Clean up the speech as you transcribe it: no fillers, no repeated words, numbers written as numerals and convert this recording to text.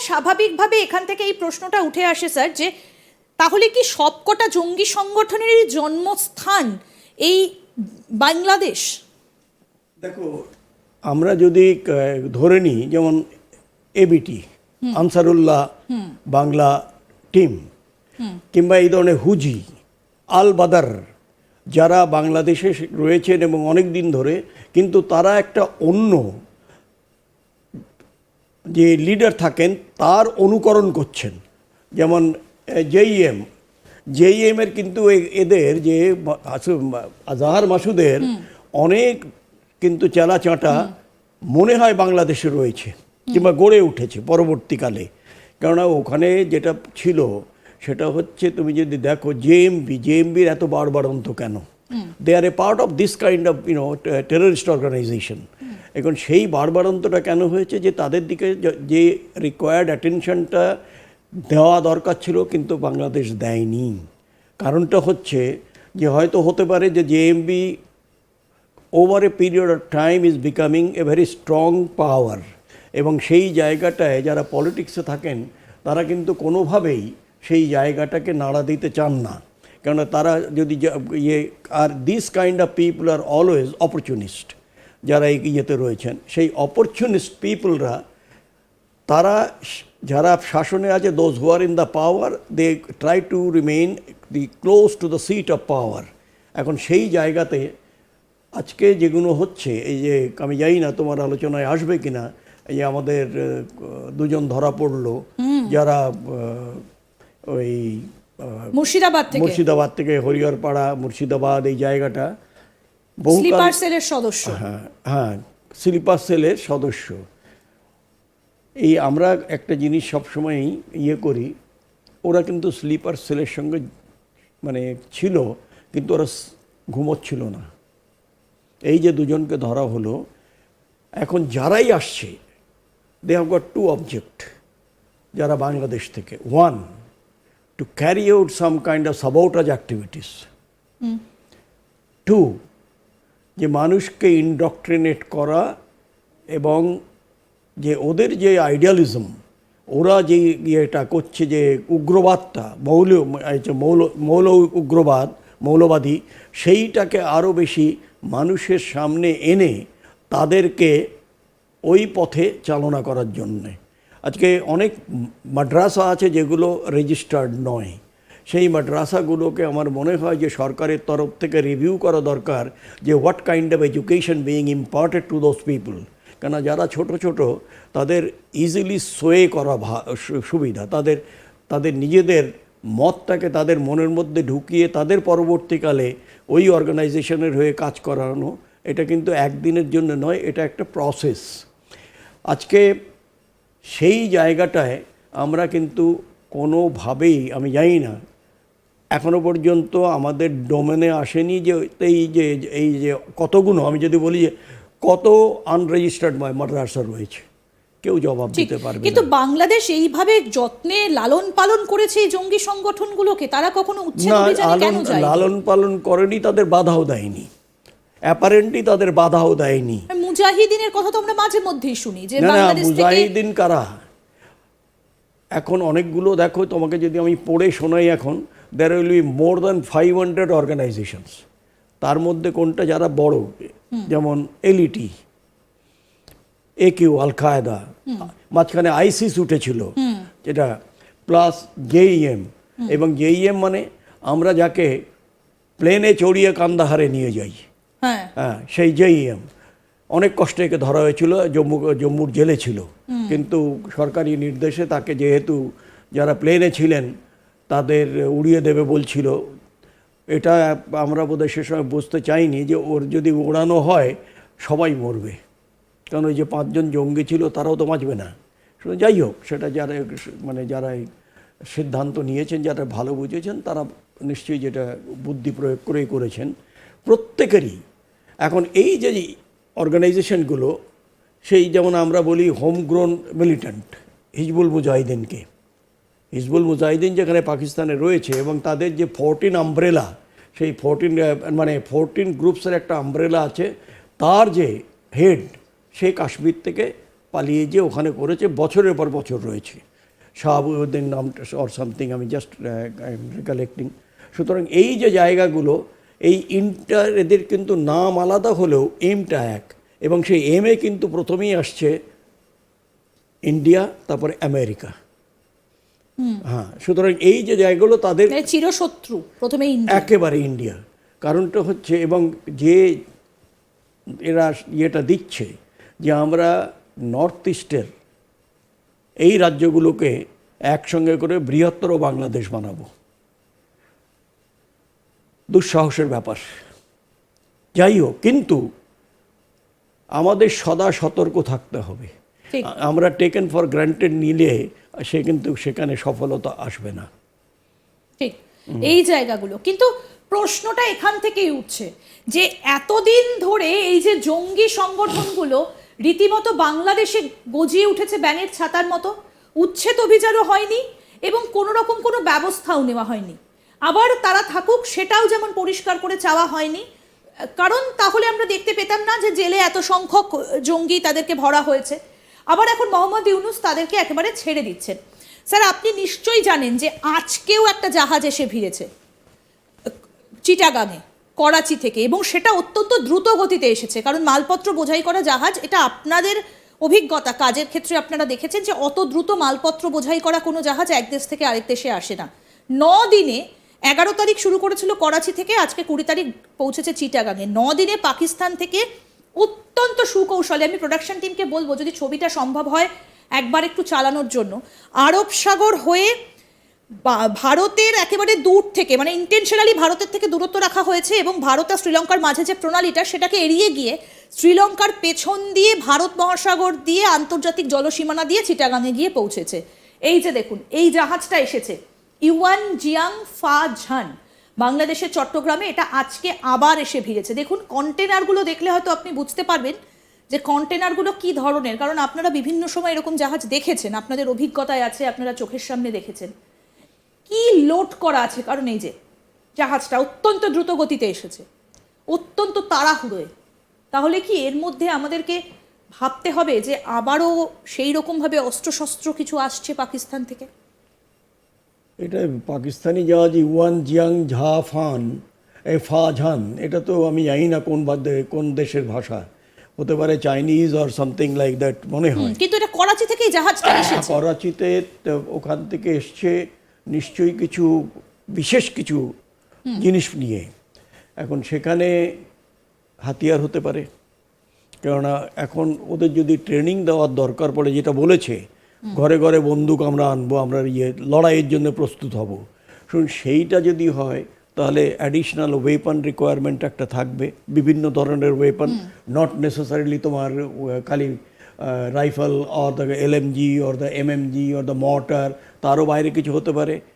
স্বাভাবিকভাবে এখান থেকে এই প্রশ্নটা উঠে আসে স্যার, যে তাহলে কি সবকটা জঙ্গি সংগঠনেরই জন্মস্থান এই বাংলাদেশ? দেখো, আমরা যদি ধরে নিই, যেমন এবিটি, আনসারুল্লাহ বাংলা টিম, কিংবা এই ধরনের হুজি, আল বাদার, যারা বাংলাদেশে রয়েছেন এবং অনেক দিন ধরে, কিন্তু তারা একটা অন্য যে লিডার থাকেন তার অনুকরণ করছেন। যেমন জেইএমের কিন্তু এদের যে আজহার মাসুদের অনেক কিন্তু চেলা চাঁটা মনে হয় বাংলাদেশে রয়েছে কিংবা গড়ে উঠেছে পরবর্তীকালে। কেননা ওখানে যেটা ছিল সেটা হচ্ছে, তুমি যদি দেখো জেএমবির এত বাড়বাড়ন্ত কেন? They are a part of this kind of terrorist organisation. এখন সেই বাড়বাড়ন্তটা কেন হয়েছে? যে তাদের দিকে যে রিকোয়ার্ড অ্যাটেনশনটা দেওয়া দরকার ছিল কিন্তু বাংলাদেশ দেয়নি। কারণটা হচ্ছে যে হয়তো হতে পারে যে JMB over a period of time is becoming a very strong power, এবং সেই জায়গাটায় যারা পলিটিক্সে থাকেন তারা কিন্তু কোনোভাবেই সেই জায়গাটাকে নাড়া দিতে চান না। কেননা তারা যদি are this kind of people are always opportunist, যারা ইয়েতে রয়েছেন সেই অপরচুনিস্ট পিপলরা, তারা যারা শাসনে আছে, those who are in the power, they try to remain the close to the seat of power. এখন সেই জায়গাতে আজকে যেগুলো হচ্ছে, এই যে আমি জানি না তোমার আলোচনায় আসবে কিনা, এই যে আমাদের দুজন ধরা পড়লো যারা ওই মুর্শিদাবাদ থেকে হরিহরপাড়া, মুর্শিদাবাদ, এই জায়গাটা স্লিপার সেলের সদস্য। হ্যাঁ, স্লিপার সেলের সদস্য। এই আমরা একটা জিনিস সবসময়ই করি, ওরা কিন্তু স্লিপার সেলের সঙ্গে মানে ছিল, কিন্তু ওরা ঘুমোচ্ছিল না। এই যে দুজনকে ধরা হলো, এখন যারাই আসছে they have got to object, যারা বাংলাদেশ থেকে। One, to carry out some kind of sabotage activities. Two, যে মানুষকে ইনডক্ট্রিনেট করা, এবং যে ওদের যে আইডিয়ালিজম, ওরা যে ইয়েটা করছে, যে উগ্রবাদটা, মৌল উগ্রবাদ, মৌলবাদী, সেইটাকে আরও বেশি মানুষের সামনে এনে তাদেরকে ওই পথে চালনা করার জন্যে। আজকে অনেক মাদ্রাসা আছে যেগুলো রেজিস্টার্ড নয়, সেই মাদ্রাসাগুলোকে আমার মনে হয় যে সরকারের তরফ থেকে রিভিউ করা দরকার, যে what kind of education being imparted to those people. কেন যারা ছোট ছোট, তাদের ইজিলি সোয়ে করা সুবিধা, তাদের নিজেদের মতটাকে তাদের মনের মধ্যে ঢুকিয়ে তাদের পরবর্তীকালে ওই অর্গানাইজেশনের হয়ে কাজ করানো, এটা কিন্তু একদিনের জন্য নয়, এটা একটা প্রসেস। আজকে সেই জায়গাটায় আমরা কিন্তু কোনোভাবেই, আমি জানি না এখনো পর্যন্ত আমাদের ডোমেনে আসেনি যে এই যে কতগুলো, আমি যদি বলি যে কত আনরেজিস্টার্ড মাদ্রাসা রয়েছে, কেউ জবাব দিতে পারবে না। কিন্তু বাংলাদেশ এইভাবে যত্নে লালন পালন করেছে এই জঙ্গি সংগঠনগুলোকে, তারা কখনো উচ্ছেদ অভিযানে কেন যায়? লালন পালন করেনি, তাদের বাধাও দেয়নি, অ্যাপারেন্টলি তাদের বাধাও দেয়নি। মুজাহিদিনের কথা তো আমরা মাঝে মধ্যেই শুনি যে বাংলাদেশ থেকে। মুজাহিদিন কারা? এখন অনেকগুলো, দেখো তোমাকে যদি আমি পড়ে শোনাই, এখন there will be more than 500 organisations. তার মধ্যে কোনটা যারা বড়, যেমন এলইটি, একিউ, আল কায়দা, মাঝখানে আইসিস উঠেছিল যেটা, প্লাস জেইএম। এবং জেইএম মানে আমরা যাকে প্লেনে চড়িয়ে কান্দাহারে নিয়ে যাই, হ্যাঁ, সেই জেইএম। অনেক কষ্টে একে ধরা হয়েছিল, জম্মুর জেলে ছিল, কিন্তু সরকারি নির্দেশে তাকে, যেহেতু যারা প্লেনে ছিলেন তাদের উড়িয়ে দেবে বলছিল, এটা আমরা বোধহয় সে সময় বুঝতে চাইনি যে ওর যদি উড়ানো হয় সবাই মরবে, কারণ ওই যে 5 জন জঙ্গি ছিল তারাও তো বাঁচবে না। যাই হোক, সেটা যারা সিদ্ধান্ত নিয়েছেন, যারা ভালো বুঝেছেন, তারা নিশ্চয়ই যেটা বুদ্ধি প্রয়োগ করেই করেছেন প্রত্যেকেরই। এখন এই যে অর্গানাইজেশনগুলো, সেই যেমন আমরা বলি হোমগ্রোন মিলিট্যান্ট, হিজবুল মুজাহিদিন যেখানে পাকিস্তানে রয়েছে, এবং তাদের যে 14 আমব্রেলা, সেই 14 গ্রুপসের একটা আমব্রেলা আছে, তার যে হেড, সে কাশ্মীর থেকে পালিয়ে যে ওখানে করেছে, বছরের পর বছর রয়েছে। শাহাবুদ্দিন নাম অর সামথিং, আমি জাস্ট রিকালেক্টিং। সুতরাং এই যে জায়গাগুলো, এই এদের কিন্তু নাম আলাদা হলেও এমটা এক, এবং সেই এমে কিন্তু প্রথমেই আসছে ইন্ডিয়া, তারপরে আমেরিকা। হ্যাঁ, সুতরাং এই যে জায়গাগুলো তাদের মানে চিরশত্রু প্রথমে ইন্ডিয়া। একেবারে ইন্ডিয়া। কারণটা হচ্ছে, এবং যে এরা ইয়েটা দিচ্ছে যে আমরা নর্থ ইস্টের এই রাজ্যগুলোকে একসঙ্গে করে বৃহত্তর বাংলাদেশ বানাবো, দুঃসাহসের ব্যাপার। যাই হোক, কিন্তু আমাদের সদা সতর্ক থাকতে হবে। ঠিক। আমরা টেকেন ফর গ্রান্টেড নিলে সে কিন্তু সেখানে সফলতা আসবে না। ঠিক, এই জায়গাগুলো কিন্তু প্রশ্নটা এখান থেকেই উঠছে যে এতদিন ধরে এই যে জঙ্গি সংগঠনগুলো রীতিমতো বাংলাদেশে গজিয়ে উঠেছে ব্যাঙের ছাতার মতো, উচ্ছেদ অভিযানও হয়নি এবং কোনো রকম কোনো ব্যবস্থাও নেওয়া হয়নি। আবার তারা থাকুক সেটাও যেমন পরিষ্কার করে চাওয়া হয়নি, কারণ তাহলে আমরা দেখতে পেতাম না যে জেলে এত সংখ্যক জঙ্গি তাদেরকে ভরা হয়েছে। আবার এখন মোহাম্মদ ইউনূস তাদেরকে একেবারে ছেড়ে দিচ্ছেন। স্যার, আপনি নিশ্চয়ই জানেন যে আজকেও একটা জাহাজ এসে ভিড়েছে চিটাগাঙে করাচি থেকে, এবং সেটা অত্যন্ত দ্রুত গতিতে এসেছে, কারণ মালপত্র বোঝাই করা জাহাজ, এটা আপনাদের অভিজ্ঞতা কাজের ক্ষেত্রে আপনারা দেখেছেন যে অত দ্রুত মালপত্র বোঝাই করা কোনো জাহাজ এক দেশ থেকে আরেক দেশে আসে না। 9 দিনে 11 তারিখ শুরু করেছিল করাচি থেকে, আজকে 20 তারিখ পৌঁছেছে চিটাগাঙে। 9 দিনে পাকিস্তান থেকে অত্যন্ত সুকৌশলে, আমি প্রোডাকশন টিমকে বলবো যদি ছবিটা সম্ভব হয় একবার একটু চালানোর জন্য, আরব সাগর হয়ে ভারতের একেবারে দূর থেকে, মানে ইন্টেনশনালি ভারতের থেকে দূরত্ব রাখা হয়েছে, এবং ভারত আর শ্রীলঙ্কার মাঝে যে প্রণালীটা সেটাকে এড়িয়ে গিয়ে শ্রীলঙ্কার পেছন দিয়ে ভারত মহাসাগর দিয়ে আন্তর্জাতিক জলসীমানা দিয়ে চিটাগাঙে গিয়ে পৌঁছেছে। এই যে দেখুন, এই জাহাজটা এসেছে ইউয়ান জিয়াং ফা ঝান, বাংলাদেশের চট্টগ্রামে, এটা আজকে আবার এসে ভিড়েছে। দেখুন কন্টেনারগুলো দেখলে হয়তো আপনি বুঝতে পারবেন যে কন্টেনারগুলো কি ধরনের, কারণ আপনারা বিভিন্ন সময় এরকম জাহাজ দেখেছেন, আপনাদের অভিজ্ঞতায় আছে, আপনারা চোখের সামনে দেখেছেন কি লোড করা আছে। কারণ এই যে জাহাজটা অত্যন্ত দ্রুত গতিতে এসেছে, অত্যন্ত তাড়াহুড়োয়। তাহলে কি এর মধ্যে আমাদেরকে ভাবতে হবে যে আবারও সেই রকমভাবে অস্ত্রশস্ত্র কিছু আসছে পাকিস্তান থেকে? এটা পাকিস্তানি জাহাজ ইউয়ান জিয়াং ঝা ফান, এই ফা ঝান, এটা তো আমি জানি না কোন দেশের ভাষা, হতে পারে Chinese or something like that মনে হয়। কিন্তু এটা করাচি থেকেই জাহাজটা এসেছে। করাচিতে ওখান থেকে এসছে নিশ্চয়ই কিছু বিশেষ কিছু জিনিস নিয়ে। এখন সেখানে হাতিয়ার হতে পারে, কেননা এখন ওদের যদি ট্রেনিং দেওয়ার দরকার পড়ে, যেটা বলেছে ঘরে ঘরে বন্দুক আমরা আনবো, আমরা লড়াইয়ের জন্য প্রস্তুত হব, শুনুন সেইটা যদি হয় তাহলে অ্যাডিশনাল ওয়েপন রিকোয়ারমেন্ট একটা থাকবে, বিভিন্ন ধরনের ওয়েপন, নট নেসেসারিলি তোমার খালি rifle or the LMG or the MMG or the mortar, তারও বাইরে কিছু হতে পারে,